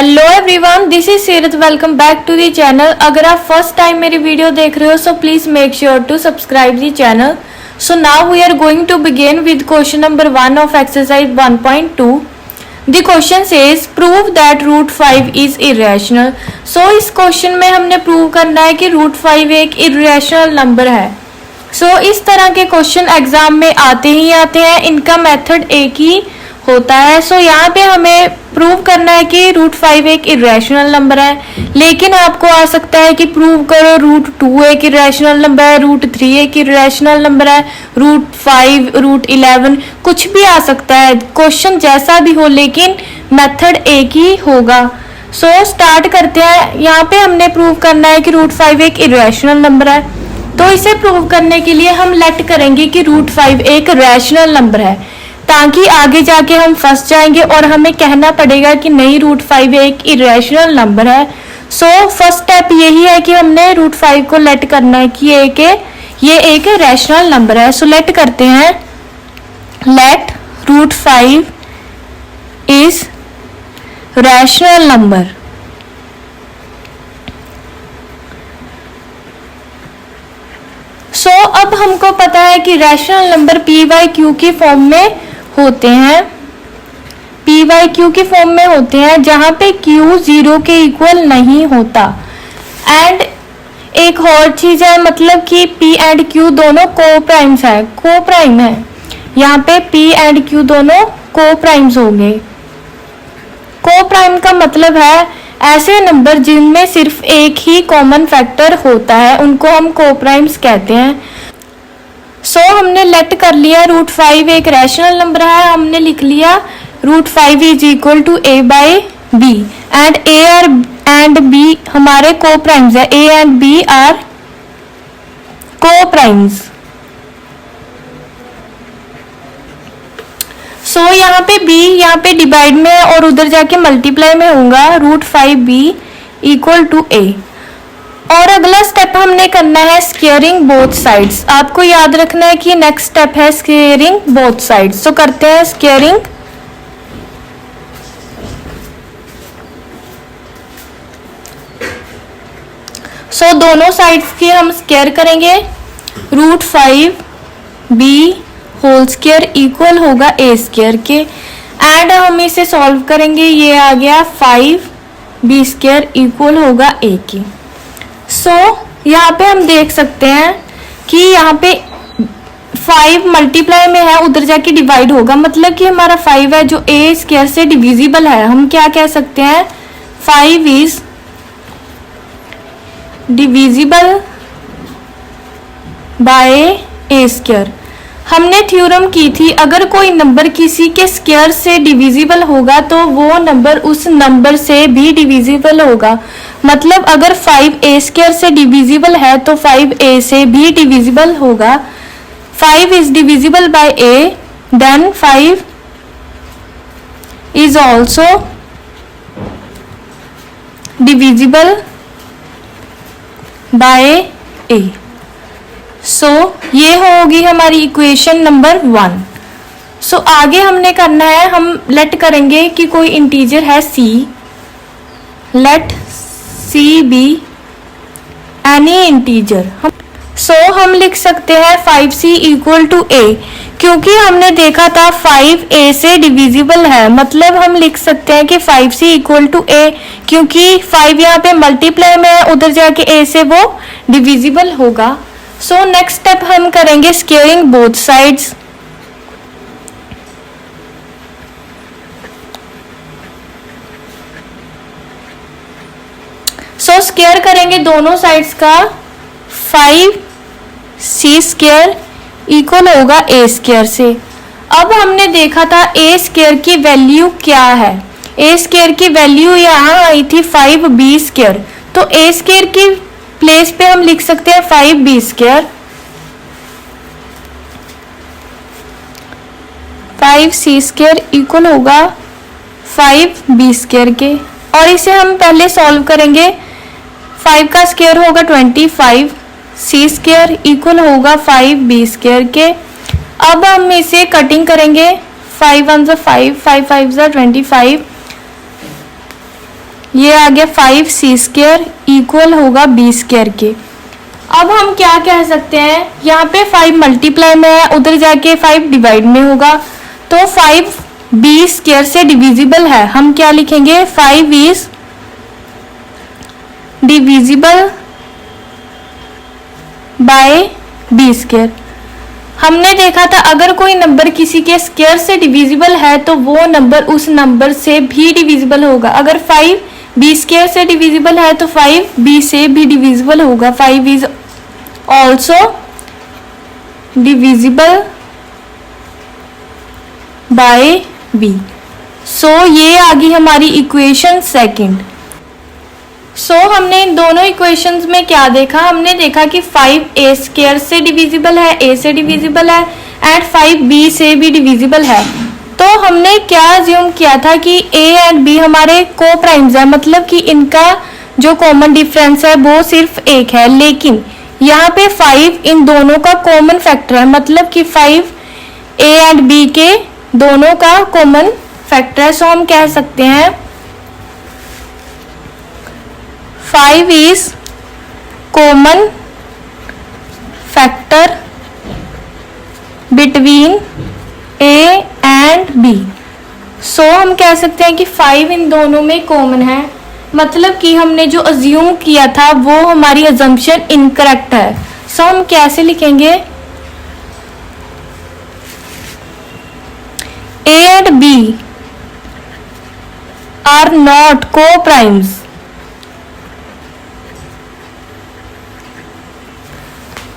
Hello everyone, this is Seerat. Welcome back to the channel. अगर आप first time मेरी video देख रहे हो so please make sure to subscribe the channel. So now we are going to begin with question number 1 of exercise 1.2। The question says prove that root 5 is irrational. So इस क्वेश्चन में हमने prove करना है कि रूट 5 एक irrational number है। सो इस तरह के क्वेश्चन एग्जाम में आते ही आते हैं, इनका मेथड एक ही होता है। सो यहाँ पे हमें प्रूव करना है कि रूट 5 एक इरेशनल नंबर है, लेकिन आपको आ सकता है कि प्रूव करो रूट 2 एक इरेशनल नंबर है, रूट 3 एक इरेशनल नंबर है, रूट 5, रूट 11, कुछ भी आ सकता है। क्वेश्चन जैसा भी हो लेकिन मेथड एक ही होगा। सो स्टार्ट करते हैं। यहाँ पे हमने प्रूव करना है कि रूट 5 एक इरेशनल नंबर है, तो इसे प्रूव करने के लिए हम लेट करेंगे कि रूट 5 एक रैशनल नंबर है, ताकि आगे जाके हम फंस जाएंगे और हमें कहना पड़ेगा कि नहीं रूट 5 एक इरेशनल नंबर है। सो फर्स्ट स्टेप यही है कि हमने रूट 5 को लेट करना है कि ये एक रैशनल नंबर है। सो लेट करते हैं, let root 5 is rational number. So अब हमको पता है कि rational number P by Q की फॉर्म में होते हैं, पी बाई क्यू की फॉर्म में होते हैं, जहां पे क्यू 0 के इक्वल नहीं होता। एंड एक और चीज है, मतलब कि पी एंड क्यू दोनों को प्राइम्स है, को प्राइम है। यहाँ पे पी एंड क्यू दोनों को प्राइम्स होंगे। को प्राइम का मतलब है ऐसे नंबर जिनमें सिर्फ एक ही कॉमन फैक्टर होता है, उनको हम को प्राइम्स कहते हैं। सो हमने लेट कर लिया रूट 5 एक रैशनल नंबर है। हमने लिख लिया root 5 is equal to A by B and A R and B हमारे को प्राइम्स है, A and B are coprimes. So यहाँ पे b यहाँ पे डिवाइड में है और उधर जाके मल्टीप्लाई में होगा, root 5b equal to a। और अगला स्टेप हमने करना है स्क्वेयरिंग बोथ साइड्स। आपको याद रखना है कि नेक्स्ट स्टेप है स्क्वेयरिंग बोथ साइड्स। तो करते हैं स्क्वेयरिंग। सो दोनों साइड्स की हम स्क्वेयर करेंगे। Root 5b whole square equal होगा ए स्क्वायर के, एंड हम इसे सॉल्व करेंगे। ये आ गया 5b स्क्वायर इक्वल होगा ए की। सो यहाँ पे हम देख सकते हैं कि यहाँ पे 5 मल्टीप्लाई में है, उधर जाके डिवाइड होगा, मतलब कि हमारा 5 है जो ए स्क्वायर से डिविजिबल है। हम क्या कह सकते हैं, 5 is divisible by A square. हमने थ्योरम की थी अगर कोई नंबर किसी के स्क्वायर से डिविजिबल होगा तो वो नंबर उस नंबर से भी डिविजिबल होगा। मतलब अगर 5 ए स्क्वायर से डिविजिबल है तो 5 ए से भी डिविजिबल होगा। 5 is divisible by A, then 5 is also divisible by A. So ये होगी हमारी इक्वेशन नंबर 1। सो आगे हमने करना है, हम लेट करेंगे कि कोई इंटीजर है c, let c be any integer. So हम लिख सकते हैं 5c इक्वल टू a, क्योंकि हमने देखा था 5 a से डिविजिबल है, मतलब हम लिख सकते हैं कि 5c इक्वल टू a, क्योंकि 5 यहाँ पे मल्टीप्लाई में है, उधर जाके a से वो डिविजिबल होगा। सो नेक्स्ट स्टेप हम करेंगे स्क्वेयरिंग बोथ साइड्स। सो स्क्वेयर करेंगे दोनों साइड्स का, 5c स्क्वेयर इक्वल होगा ए स्क्वेयर से। अब हमने देखा था ए स्क्वेयर की वैल्यू क्या है, ए स्क्वेयर की वैल्यू यहाँ आई थी 5b स्क्वेयर, तो ए स्क्वेयर की प्लेस पे हम लिख सकते हैं 5b square. 5c square equal होगा 5b स्क्वायर के, और इसे हम पहले सॉल्व करेंगे। 5 का स्क्वायर होगा 25, c स्क्वायर इक्वल होगा 5b स्क्वायर के। अब हम इसे कटिंग करेंगे, 5 1 5, 5 5 25, ये आ गया 5c² इक्वल होगा b² के। अब हम क्या कह सकते हैं, यहाँ पे 5 मल्टीप्लाई में है, उधर जाके 5 डिवाइड में होगा, तो 5 b² से डिविजिबल है। हम क्या लिखेंगे, 5 इज डिविजिबल बाय b²। हमने देखा था अगर कोई नंबर किसी के स्क्वायर से डिविजिबल है तो वो नंबर उस नंबर से भी डिविजिबल होगा। अगर 5 b² से डिविजिबल है तो 5 b से भी डिविजिबल होगा। 5 is also divisible bye b। सो ये आ गई हमारी इक्वेशन सेकंड। सो हमने इन दोनों इक्वेशंस में क्या देखा, हमने देखा कि 5a² से डिविजिबल है, a से डिविजिबल है, एंड 5b से भी डिविजिबल है। तो हमने क्या अज्यूम किया था कि a एंड b हमारे को प्राइम्स है, मतलब कि इनका जो कॉमन डिफरेंस है वो सिर्फ एक है। लेकिन यहाँ पे 5 इन दोनों का कॉमन फैक्टर है, मतलब कि 5 a एंड b के दोनों का कॉमन फैक्टर है। सो हम कह सकते हैं 5 is common factor between A and B। सो हम कह सकते हैं कि 5 इन दोनों में कॉमन है, मतलब कि हमने जो अज्यूम किया था वो हमारी अजम्पशन इनकरेक्ट है। सो हम कैसे लिखेंगे, A and B are not co-primes,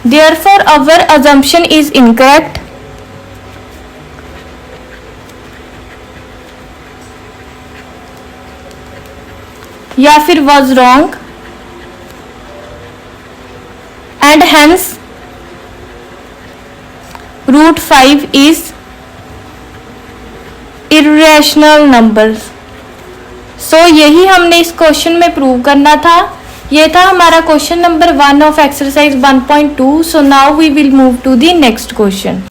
therefore our assumption is incorrect। या फिर was wrong, and hence √5 is irrational numbers। सो यही हमने इस क्वेश्चन में प्रूव करना था। ये था हमारा question number 1 of exercise 1.2। So now we will move to the next question.